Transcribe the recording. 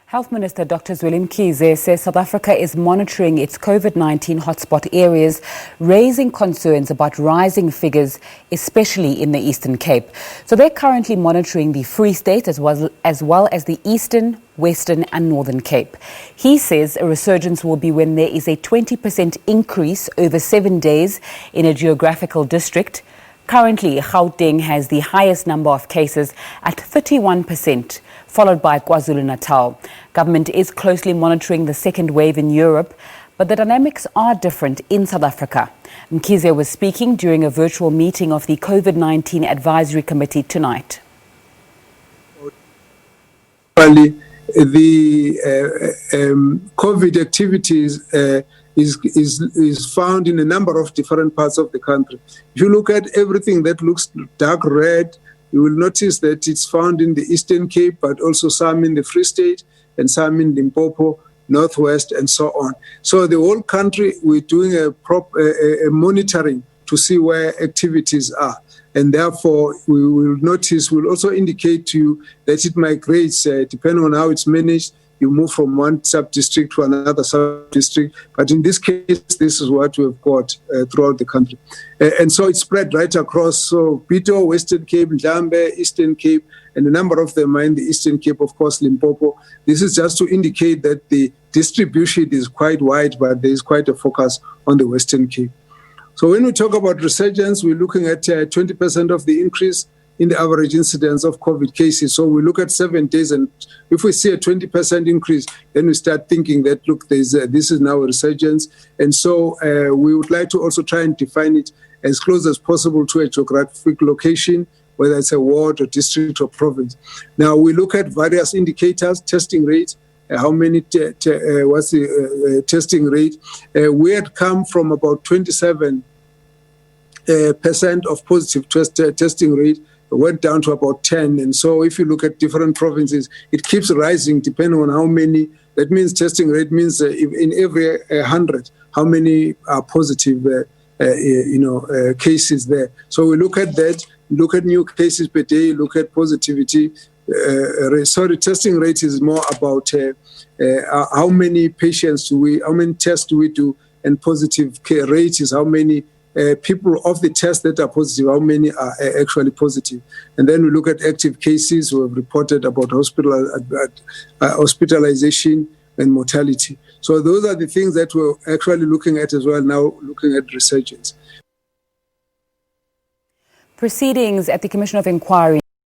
Health Minister Dr. Zweli Mkhize says South Africa is monitoring its COVID-19 hotspot areas, raising concerns about rising figures, especially in the Eastern Cape. So they're currently monitoring the Free State as well as the Eastern, Western and Northern Cape. He says a resurgence will be when there is a 20% increase over 7 days in a geographical district. Currently, Gauteng has the highest number of cases at 31%, followed by KwaZulu-Natal. Government is closely monitoring the second wave in Europe, but the dynamics are different in South Africa. Mkhize was speaking during a virtual meeting of the COVID-19 Advisory Committee tonight. The COVID activities is found in a number of different parts of the country. If you look at everything that looks dark red, you will notice that it's found in the Eastern Cape, but also some in the Free State and some in Limpopo, Northwest, and so on. So the whole country, we're doing a monitoring to see where activities are. And therefore, we will notice, we'll also indicate to you that it migrates, depending on how it's managed. You move from one sub-district to another sub-district. But in this case, this is what we've got throughout the country. And so it's spread right across. So Pito, Western Cape, Ndlambe, Eastern Cape, and a number of them are in the Eastern Cape, of course, Limpopo. This is just to indicate that the distribution is quite wide, but there is quite a focus on the Western Cape. So when we talk about resurgence, we're looking at 20% of the increase in the average incidence of COVID cases. So we look at 7 days, and if we see a 20% increase, then we start thinking that, look, this is now a resurgence. And so we would like to also try and define it as close as possible to a geographic location, whether it's a ward or district or province. Now, we look at various indicators, testing rates, how many, what's the testing rate. We had come from about 27% of positive testing rate, went down to about 10. And so if you look at different provinces, it keeps rising depending on how many. That means testing rate means in every 100, how many are positive cases there. So we look at that, look at new cases per day, look at positivity. Testing rate is more about how many patients how many tests do we do, and positive rate is how many people of the tests that are positive, how many are actually positive. And then we look at active cases. We have reported about hospitalization and mortality. So those are the things that we're actually looking at as well now, looking at resurgence. Proceedings at the Commission of Inquiry